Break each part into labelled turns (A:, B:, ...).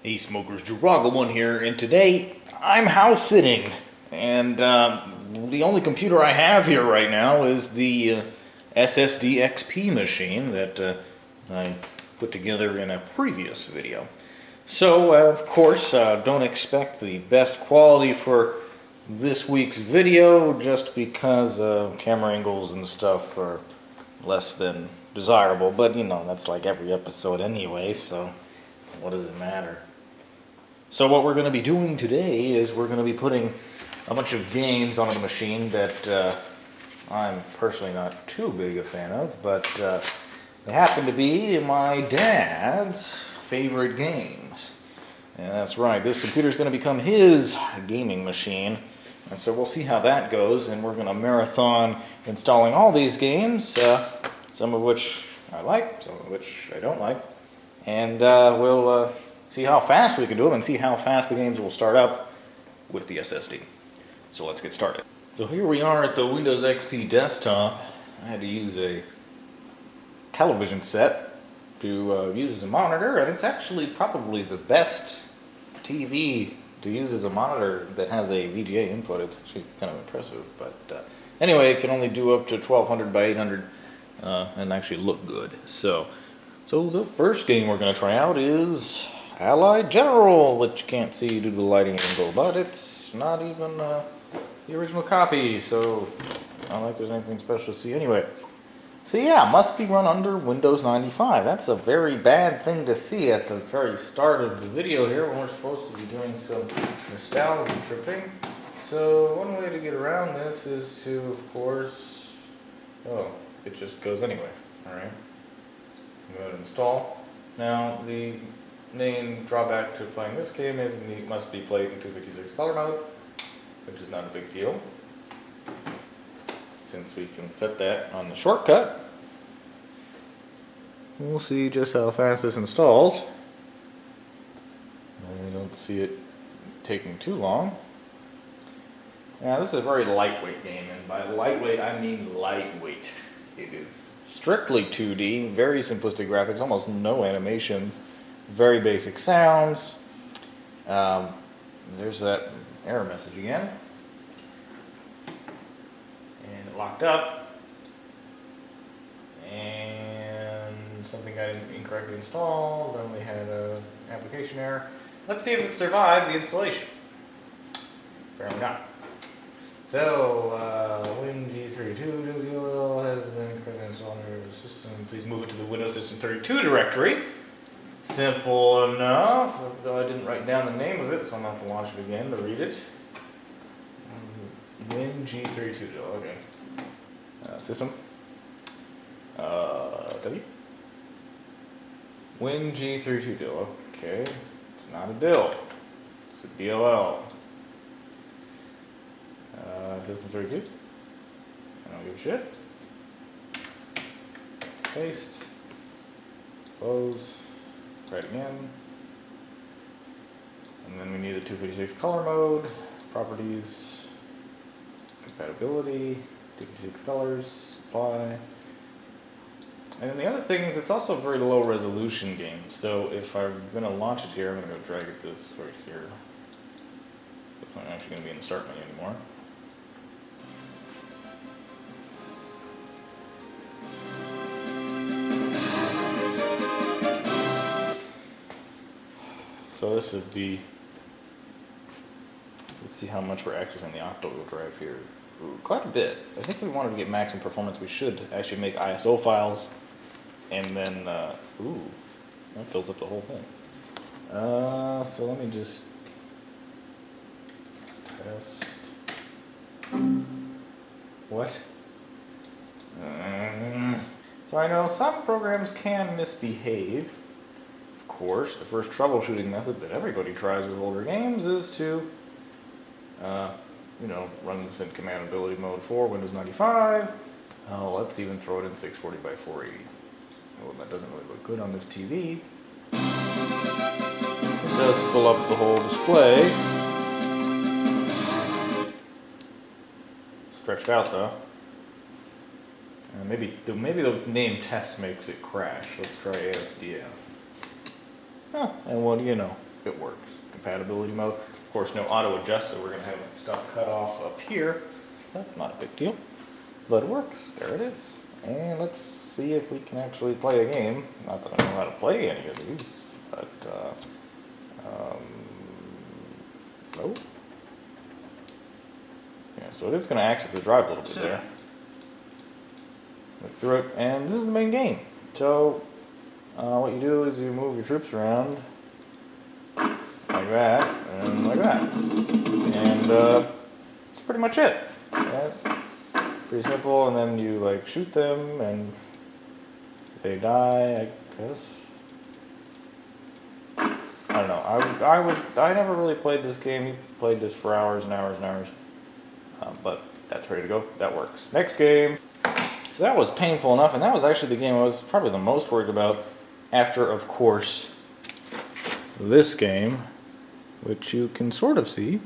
A: Hey smokers, Juraga1 here, and today I'm house sitting, and the only computer I have here right now is the SSD XP machine that I put together in a previous video. So of course, don't expect the best quality for this week's video just because camera angles and stuff are less than desirable, but you know, that's like every episode anyway, so what does it matter? So what we're going to be doing today is we're going to be putting a bunch of games onto the machine that I'm personally not too big a fan of, but they happen to be my dad's favorite games. And that's right, this computer is going to become his gaming machine. And so we'll see how that goes, and we're going to marathon installing all these games, some of which I like, some of which I don't like. And we'll see how fast we can do them and see how fast the games will start up with the SSD. So let's get started. So here we are at the Windows XP desktop. I had to use a television set to use as a monitor, and it's actually probably the best TV to use as a monitor that has a VGA input. It's actually kind of impressive, but anyway, it can only do up to 1200 by 800 and actually look good. So the first game we're going to try out is Allied General, which you can't see due to the lighting angle, but it's not even the original copy, so I don't think there's anything special to see anyway. So yeah, must be run under Windows 95. That's a very bad thing to see at the very start of the video here when we're supposed to be doing some nostalgia tripping. So one way to get around this is to, of course, it just goes anyway. Alright, go ahead and install. Now the main drawback to playing this game is it must be played in 256 color mode, which is not a big deal, since we can set that on the shortcut. We'll see just how fast this installs. I don't see it taking too long. Now this is a very lightweight game, and by lightweight I mean lightweight. It is strictly 2D, very simplistic graphics, almost no animations, very basic sounds. There's that error message again. And it locked up. And something got incorrectly installed. Then we had an application error. Let's see if it survived the installation. Apparently not. So, WinG32 has been incorrectly installed in the system. Please move it to the Windows System 32 directory. Simple enough, though I didn't write down the name of it, so I'm going to have to launch it again to read it. WinG32, okay. System. W. WinG32, okay. It's not a dill. It's a DLL. System 32. I don't give a shit. Paste. Close. Try it again. And then we need a 256 color mode, properties, compatibility, 256 colors, apply. And then the other thing is it's also a very low resolution game, so if I'm going to launch it here, I'm going to go drag it this right here. It's not actually going to be in the start menu anymore. So this would be, let's see how much we're accessing the octal drive here. Ooh, quite a bit. I think if we wanted to get maximum performance, we should actually make ISO files, and then, ooh, that fills up the whole thing. So let me just test. What? So I know some programs can misbehave. Of course, the first troubleshooting method that everybody tries with older games is to, run this in compatibility mode for Windows 95. Let's even throw it in 640 by 480. Well, that doesn't really look good on this TV. It does fill up the whole display. Stretched out though. Maybe the name test makes it crash. Let's try ASDF. Oh, and what do you know? it works. Compatibility mode. Of course, no auto adjust, so we're going to have stuff cut off up here. That's not a big deal. But it works. There it is. And let's see if we can actually play a game. Not that I know how to play any of these, but nope. Yeah, so it is going to access the drive a little bit there. Look through it, and this is the main game. So what you do is you move your troops around like that and like that, and that's pretty much it. Right? Pretty simple, and then you like shoot them, and they die, I guess. I don't know. I never really played this game. You played this for hours and hours and hours, but that's ready to go. That works. Next game. So that was painful enough, and that was actually the game I was probably the most worried about. After, of course, this game, which you can sort of see.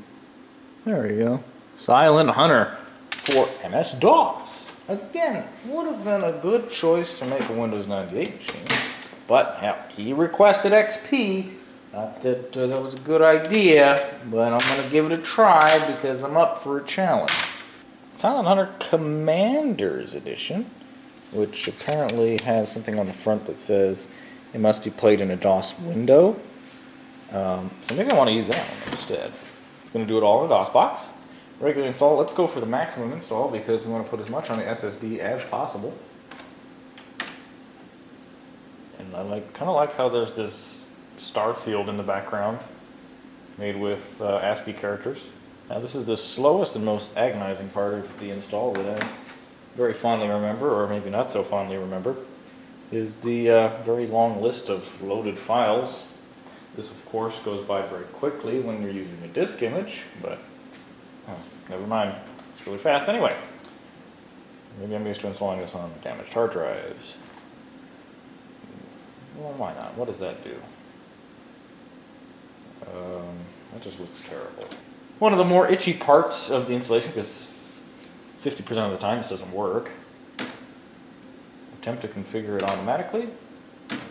A: There you go. Silent Hunter for MS-DOS. Again, would have been a good choice to make a Windows 98 machine. But, hell, he requested XP. Not that that was a good idea, but I'm going to give it a try because I'm up for a challenge. Silent Hunter Commander's Edition, which apparently has something on the front that says it must be played in a DOS window. So maybe I want to use that one instead. It's going to do it all in a DOS box. Regular install. Let's go for the maximum install because we want to put as much on the SSD as possible. And I kind of like how there's this star field in the background made with ASCII characters. Now this is the slowest and most agonizing part of the install that I very fondly remember, or maybe not so fondly remember, is the very long list of loaded files. This of course goes by very quickly when you're using a disk image, but never mind, it's really fast anyway. Maybe I'm used to installing this on damaged hard drives. Well, why not? What does that do? That just looks terrible. One of the more itchy parts of the installation, because 50% of the time this doesn't work. Attempt to configure it automatically.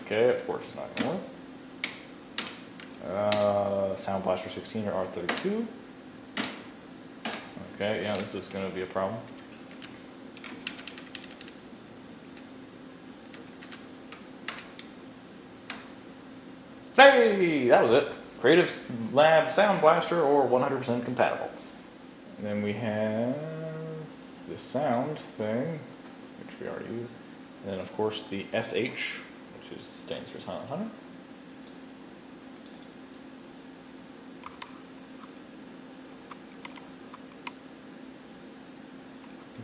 A: Okay, of course it's not going to work. Sound Blaster 16 or R32. Okay, yeah, this is going to be a problem. Hey, that was it. Creative Lab Sound Blaster or 100% compatible. And then we have the sound thing, which we already used. And then of course the SH, which stands for Silent Hunter.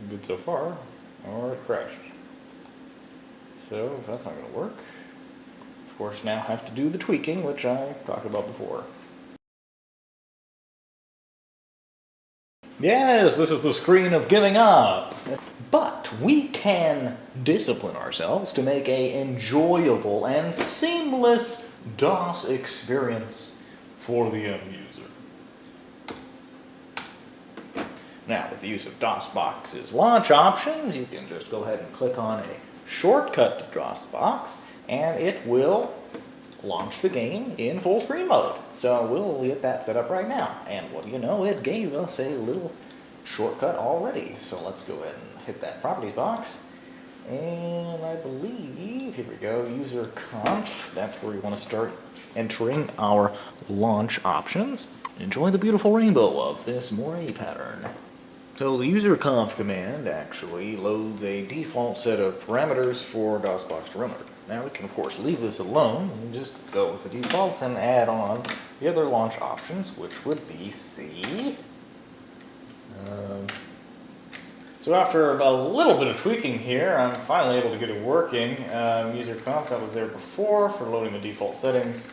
A: Good so far, or it crashed. So if that's not going to work, of course now have to do the tweaking, which I talked about before. Yes, this is the screen of giving up. But we can discipline ourselves to make an enjoyable and seamless DOS experience for the end user. Now, with the use of DOSBox's launch options, you can just go ahead and click on a shortcut to DOSBox, and it will launch the game in full screen mode. So we'll get that set up right now. And what do you know, it gave us a little shortcut already. So let's go ahead and hit that properties box. And I believe, here we go, user conf. That's where we want to start entering our launch options. Enjoy the beautiful rainbow of this moire pattern. So the user conf command actually loads a default set of parameters for DOSBox to run under. Now we can of course leave this alone and just go with the defaults and add on the other launch options, which would be C. So after a little bit of tweaking here, I'm finally able to get it working. User conf, that was there before for loading the default settings,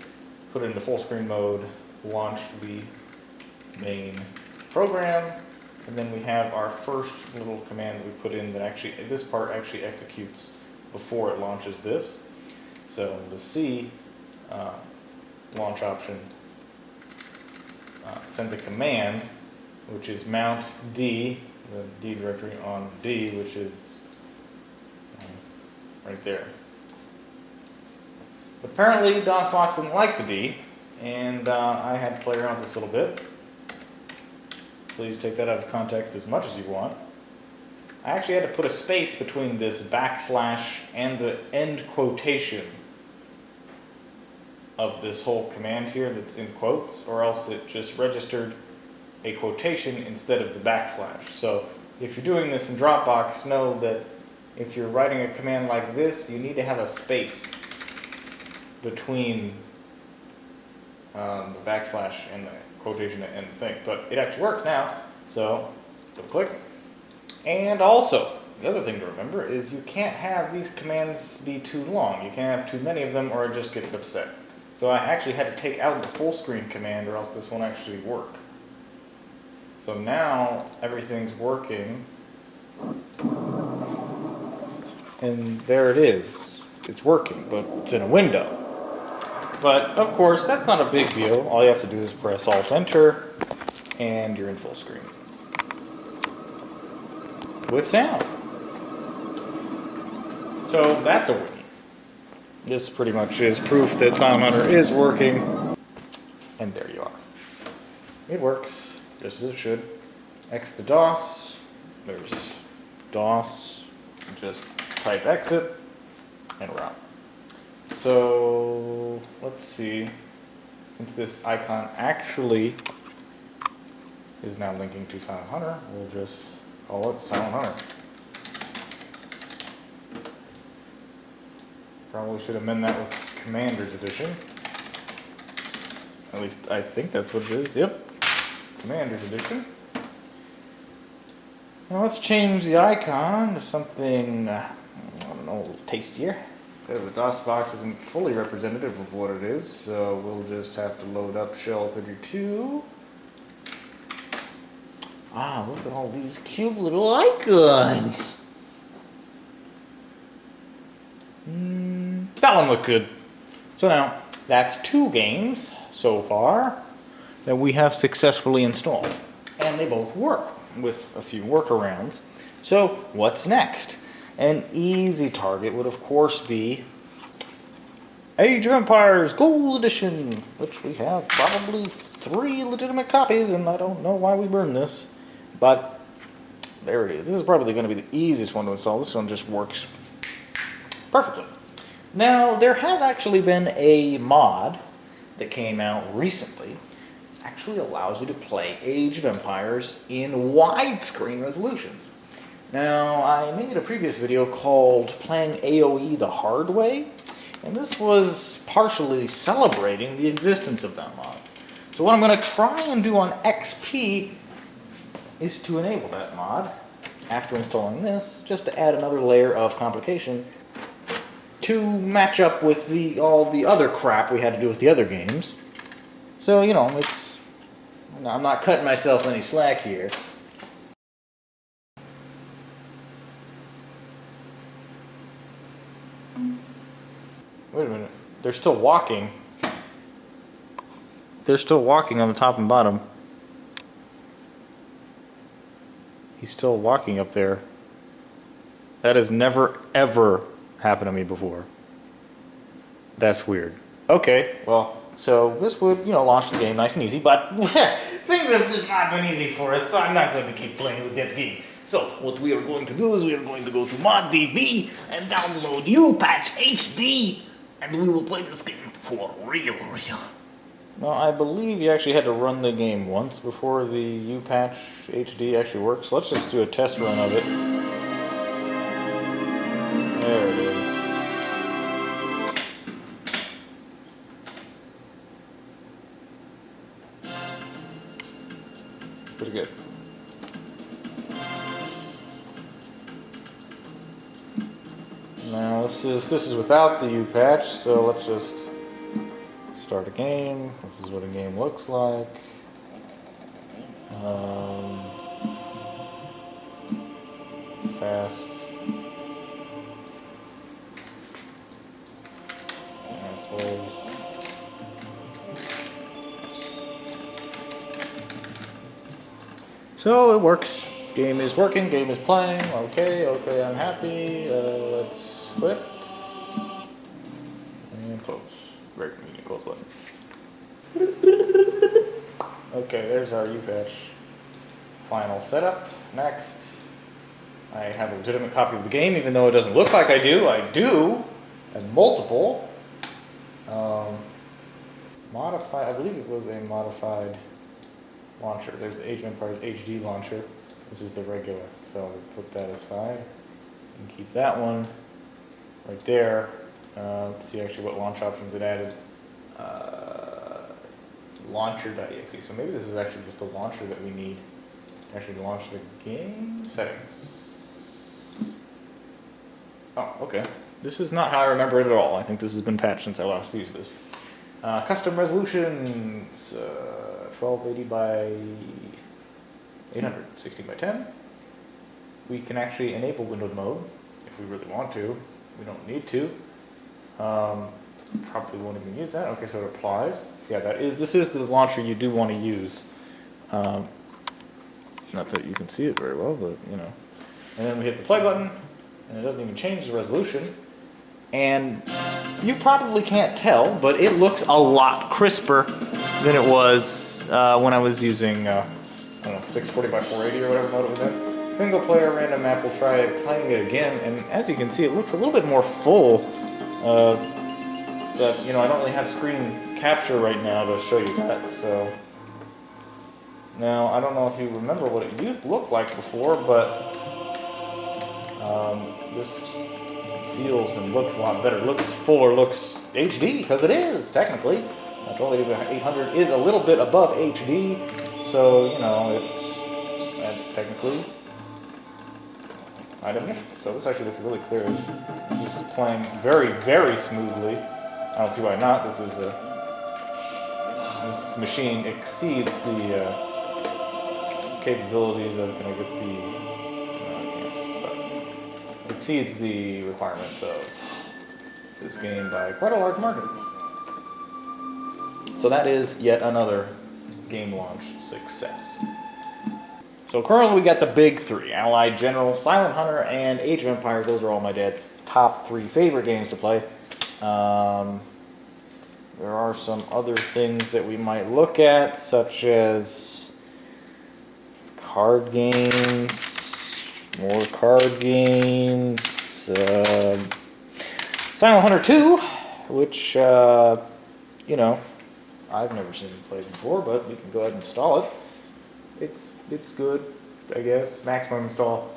A: put it into full screen mode, launch the main program, and then we have our first little command that we put in that actually, this part actually executes before it launches this. So the C launch option sends a command, which is mount D, the D directory on D, which is right there. But apparently DOSBox didn't like the D, and I had to play around with this a little bit. Please take that out of context as much as you want. I actually had to put a space between this backslash and the end quotation of this whole command here that's in quotes, or else it just registered a quotation instead of the backslash. So if you're doing this in Dropbox, know that if you're writing a command like this, you need to have a space between the backslash and the quotation and the thing. But it actually works now, so double click. And also, the other thing to remember is you can't have these commands be too long. You can't have too many of them or it just gets upset. So I actually had to take out the full screen command or else this won't actually work. So now everything's working. And there it is. It's working, but it's in a window. But of course, that's not a big deal. All you have to do is press Alt-Enter, and you're in full screen. With sound. So that's a win. This pretty much is proof that Time Hunter is working. And there you are. It works, just as it should. X to DOS. There's DOS. Just type exit, and we're out. So let's see. Since this icon actually is now linking to Silent Hunter, we'll just call it Silent Hunter. Probably should amend that with Commander's Edition. At least I think that's what it is. Yep. Commander's Edition. Now let's change the icon to something, I don't know, a little tastier. The DOS box isn't fully representative of what it is, so we'll just have to load up Shell 32. Ah, look at all these cute little icons! That one looked good. So now, that's 2 games so far that we have successfully installed. And they both work with a few workarounds. So, what's next? An easy target would of course be Age of Empires Gold Edition, which we have probably 3 legitimate copies, and I don't know why we burned this, but there it is. This is probably going to be the easiest one to install. This one just works perfectly. Now, there has actually been a mod that came out recently. It actually allows you to play Age of Empires in widescreen resolution. Now, I made a previous video called Playing AoE the Hard Way, and this was partially celebrating the existence of that mod. So what I'm going to try and do on XP is to enable that mod after installing this, just to add another layer of complication to match up with all the other crap we had to do with the other games. So, you know, I'm not cutting myself any slack here. Wait a minute. They're still walking. They're still walking on the top and bottom. He's still walking up there. That has never, ever happened to me before. That's weird. Okay, well, so this would, launch the game nice and easy, but things have just not been easy for us, so I'm not going to keep playing with that game. So, what we are going to do is we are going to go to ModDB and download UPatch HD, and we will play this game for real. Now, I believe you actually had to run the game once before the UPatch HD actually works. Let's just do a test run of it. There it is. Pretty good. Now this is without the UPatch, so let's just start a game. This is what a game looks like. Fast. Assholes. So it works. Game is working, game is playing. Okay, I'm happy. Let's quit. And close. Great, close button. Okay, there's our UPatch final setup. Next, I have a legitimate copy of the game, even though it doesn't look like I do. I do. And multiple. Modified, I believe it was a modified launcher. There's the Age of Empires HD launcher. This is the regular. So we'll put that aside and keep that one right there. Let's see actually what launch options it added. Launcher.exe. So maybe this is actually just a launcher that we need to actually launch the game. Settings. Oh, okay. This is not how I remember it at all. I think this has been patched since I last used this. Custom resolutions, 1280 by 800, 16 by 10. We can actually enable windowed mode if we really want to. We don't need to. Probably won't even use that. Okay, so it applies. So yeah, this is the launcher you do want to use. Not that you can see it very well, but you know. And then we hit the play button, and it doesn't even change the resolution. And you probably can't tell, but it looks a lot crisper than it was when I was using, I don't know, 640 by 480 or whatever mode it was in. Single player random map, we'll try playing it again, and as you can see, it looks a little bit more full. But, you know, I don't really have screen capture right now to show you that, so. Now, I don't know if you remember what it looked like before, but this feels and looks a lot better. Looks fuller, looks HD, because it is, technically. 800 is a little bit above HD, so, you know, that's technically high definition. So this actually looks really clear. This is playing very, very smoothly. I don't see why not. This machine exceeds the capabilities of, can I get the, no, I can't, but exceeds the requirements of this game by quite a large margin. So that is yet another game launch success. So currently we got the big three: Allied General, Silent Hunter, and Age of Empires. Those are all my dad's top 3 favorite games to play. There are some other things that we might look at, such as card games, more card games, Silent Hunter 2, which, you know, I've never seen it played before, but we can go ahead and install it. It's good, I guess. Maximum install.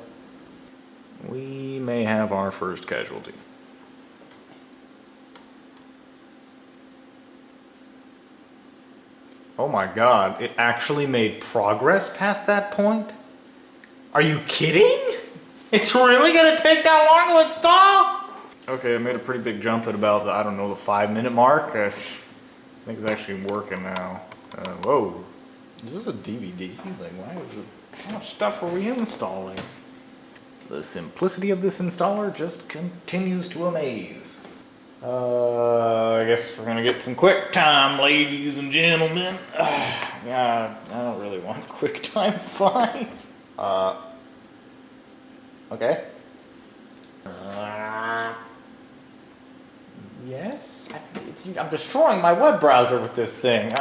A: We may have our first casualty. Oh my god, it actually made progress past that point? Are you kidding? It's really gonna take that long to install? Okay, I made a pretty big jump at about the, I don't know, the 5-minute mark. I think it's actually working now. Whoa. Is this a DVD? Like, why is it, how much stuff are we installing? The simplicity of this installer just continues to amaze. I guess we're gonna get some QuickTime, ladies and gentlemen. Yeah, I don't really want QuickTime 5. Okay. Yes? I'm destroying my web browser with this thing.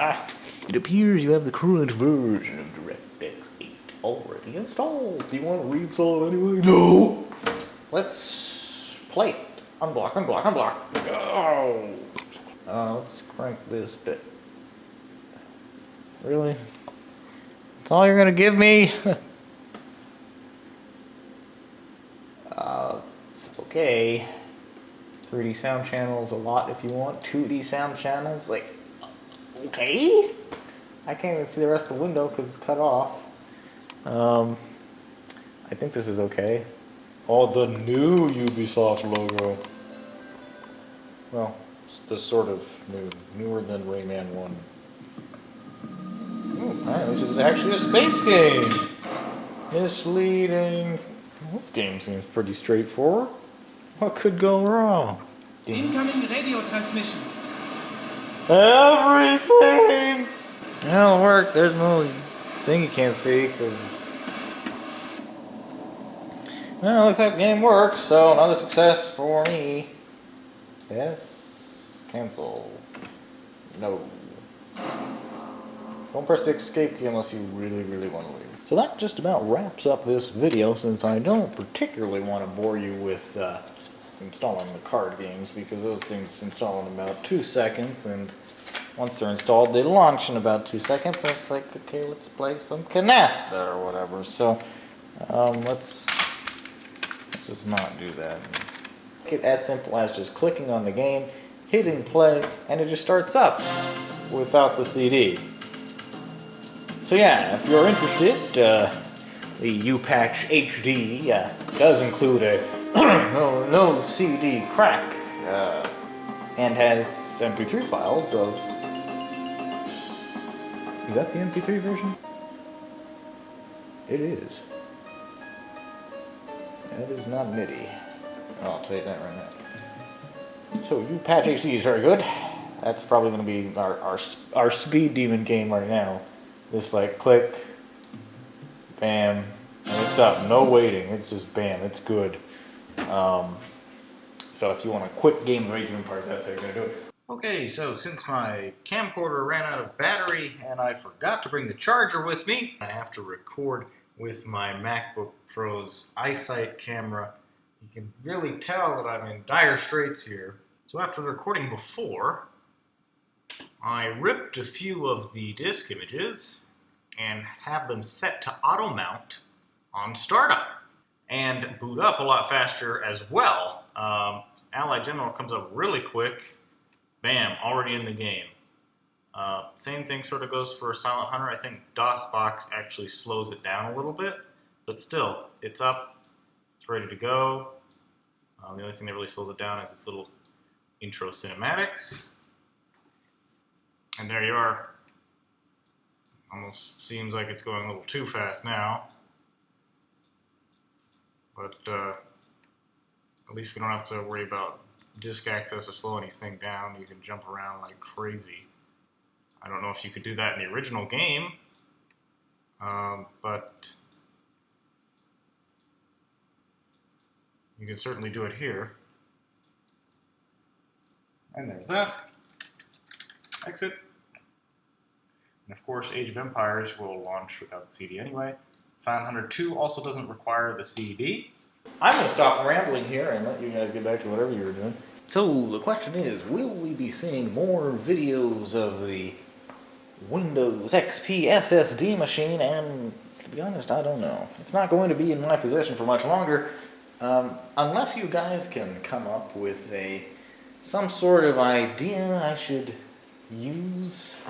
A: It appears you have the current version of DirectX 8 already installed. Do you want to reinstall it anyway? No! Let's play it. Unblock, unblock, unblock. Oh! Let's crank this bit. Really? That's all you're gonna give me? Okay. 3D sound channels a lot if you want. 2D sound channels, like, okay. I can't even see the rest of the window because it's cut off. I think this is okay. Oh, the new Ubisoft logo. Well, the sort of newer than Rayman 1. Oh, alright, this is actually a space game. Misleading. This game seems pretty straightforward. What could go wrong?
B: Incoming radio transmission.
A: Everything! It'll work. There's no thing you can't see because it's. Well, it looks like the game works, so another success for me. Yes. Cancel. No. Don't press the escape key unless you really, really want to leave. So that just about wraps up this video, since I don't particularly want to bore you with installing the card games, because those things install in about 2 seconds, and once they're installed, they launch in about 2 seconds. And it's like, okay, let's play some canasta or whatever. So let's just not do that. Make it as simple as just clicking on the game, hitting play, and it just starts up without the CD. So yeah, if you're interested, the U-Patch HD does include a no CD crack, and has MP3 files of... Is that the MP3 version? It is. That is not MIDI. I'll tell you that right now. So U-Patch HD is very good. That's probably going to be our speed demon game right now. Just like click, bam, and it's up. No waiting. It's just bam. It's good. So if you want a quick game of Age of Empires, that's how you're going to do it. Okay, so since my camcorder ran out of battery and I forgot to bring the charger with me, I have to record with my MacBook Pro's iSight camera. You can really tell that I'm in dire straits here. So after recording before, I ripped a few of the disk images and have them set to auto mount on startup and boot up a lot faster as well. Allied General comes up really quick. Bam, already in the game. Same thing sort of goes for Silent Hunter. I think DOSBox actually slows it down a little bit, but still, it's up, it's ready to go. The only thing that really slows it down is its little intro cinematics. And there you are. Almost seems like it's going a little too fast now. But at least we don't have to worry about disk access to slow anything down. You can jump around like crazy. I don't know if you could do that in the original game, but you can certainly do it here. And there's that. Exit. And of course, Age of Empires will launch without the CD anyway. Silent Hunter 2 also doesn't require the CD. I'm going to stop rambling here and let you guys get back to whatever you were doing. So the question is, will we be seeing more videos of the Windows XP SSD machine? And to be honest, I don't know. It's not going to be in my possession for much longer, unless you guys can come up with some sort of idea I should use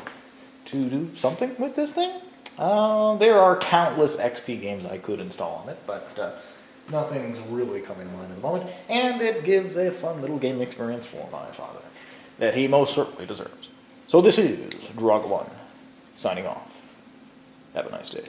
A: to do something with this thing. There are countless XP games I could install on it, but nothing's really coming to mind at the moment, and it gives a fun little game experience for my father that he most certainly deserves. So this is Drug1, signing off. Have a nice day.